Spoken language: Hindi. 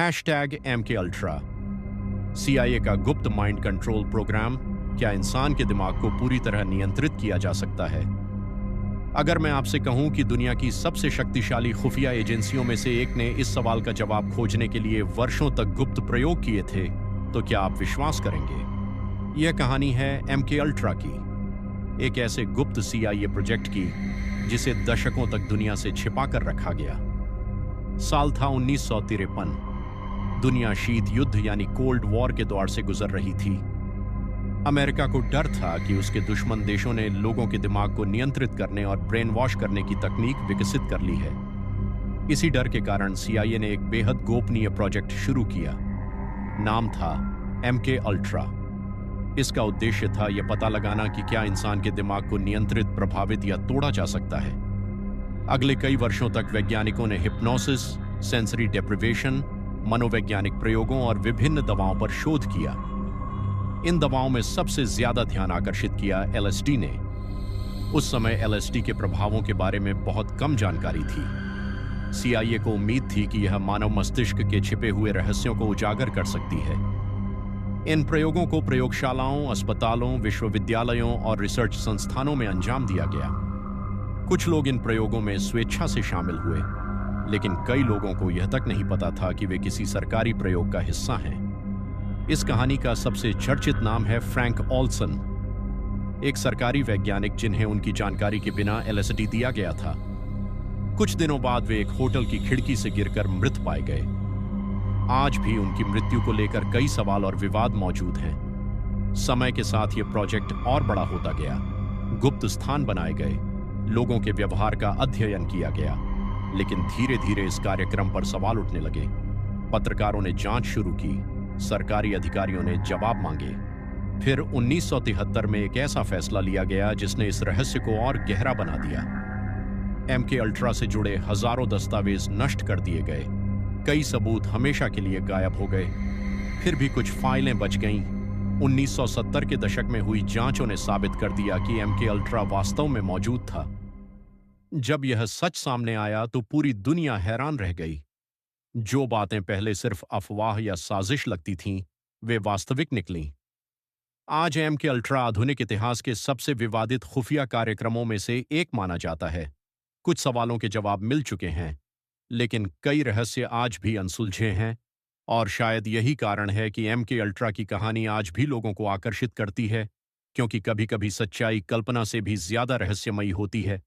#MKUltra। CIA का गुप्त माइंड कंट्रोल प्रोग्राम, क्या इंसान के दिमाग को पूरी तरह नियंत्रित किया जा सकता है? अगर मैं आपसे कहूं कि दुनिया की सबसे शक्तिशाली खुफिया एजेंसियों में से एक ने इस सवाल का जवाब खोजने के लिए वर्षों तक गुप्त प्रयोग किए थे, तो क्या आप विश्वास करेंगे? यह कहानी है MKUltra की, एक ऐसे गुप्त CIA प्रोजेक्ट की जिसे दशकों तक दुनिया से छिपा कर रखा गया। साल था 1953। दुनिया शीत युद्ध यानी कोल्ड वॉर के दौर से गुजर रही थी। अमेरिका को डर था कि उसके दुश्मन देशों ने लोगों के दिमाग को नियंत्रित करने और ब्रेन वॉश करने की तकनीक विकसित कर ली है। इसी डर के कारण CIA ने एक बेहद गोपनीय प्रोजेक्ट शुरू किया। नाम था MKUltra। इसका उद्देश्य था यह पता लगाना कि क्या इंसान के दिमाग को नियंत्रित, प्रभावित या तोड़ा जा सकता है। अगले कई वर्षों तक वैज्ञानिकों ने हिप्नोसिस, सेंसरी डेप्रिवेशन, मनोवैज्ञानिक प्रयोगों और विभिन्न दवाओं पर शोध किया। इन दवाओं में सबसे ज्यादा ध्यान आकर्षित किया LSD ने। उस समय LSD के प्रभावों के बारे में बहुत कम जानकारी थी। CIA को उम्मीद थी कि यह मानव मस्तिष्क के छिपे हुए रहस्यों को उजागर कर सकती है। इन प्रयोगों को प्रयोगशालाओं, अस्पतालों, विश्वविद्यालयों और रिसर्च संस्थानों में अंजाम दिया गया। कुछ लोग इन प्रयोगों में स्वेच्छा से शामिल हुए, लेकिन कई लोगों को यह तक नहीं पता था कि वे किसी सरकारी प्रयोग का हिस्सा हैं। इस कहानी का सबसे चर्चित नाम है फ्रैंक ओल्सन, एक सरकारी वैज्ञानिक जिन्हें उनकी जानकारी के बिना LSD दिया गया था। कुछ दिनों बाद वे एक होटल की खिड़की से गिरकर मृत पाए गए। आज भी उनकी मृत्यु को लेकर कई सवाल और विवाद मौजूद हैं। समय के साथ यह प्रोजेक्ट और बड़ा होता गया। गुप्त स्थान बनाए गए, लोगों के व्यवहार का अध्ययन किया गया, लेकिन धीरे धीरे इस कार्यक्रम पर सवाल उठने लगे। पत्रकारों ने जांच शुरू की, सरकारी अधिकारियों ने जवाब मांगे। फिर 1973 में एक ऐसा फैसला लिया गया जिसने इस रहस्य को और गहरा बना दिया। MKUltra से जुड़े हजारों दस्तावेज नष्ट कर दिए गए, कई सबूत हमेशा के लिए गायब हो गए। फिर भी कुछ फाइलें बच गईं। 1970 के दशक में हुई जांचों ने साबित कर दिया कि MKUltra वास्तव में मौजूद था। जब यह सच सामने आया तो पूरी दुनिया हैरान रह गई। जो बातें पहले सिर्फ अफवाह या साजिश लगती थीं, वे वास्तविक निकलीं। आज MKUltra आधुनिक इतिहास के सबसे विवादित खुफिया कार्यक्रमों में से एक माना जाता है। कुछ सवालों के जवाब मिल चुके हैं, लेकिन कई रहस्य आज भी अनसुलझे हैं, और शायद यही कारण है कि MKUltra की कहानी आज भी लोगों को आकर्षित करती है, क्योंकि कभी-कभी सच्चाई कल्पना से भी ज्यादा रहस्यमयी होती है।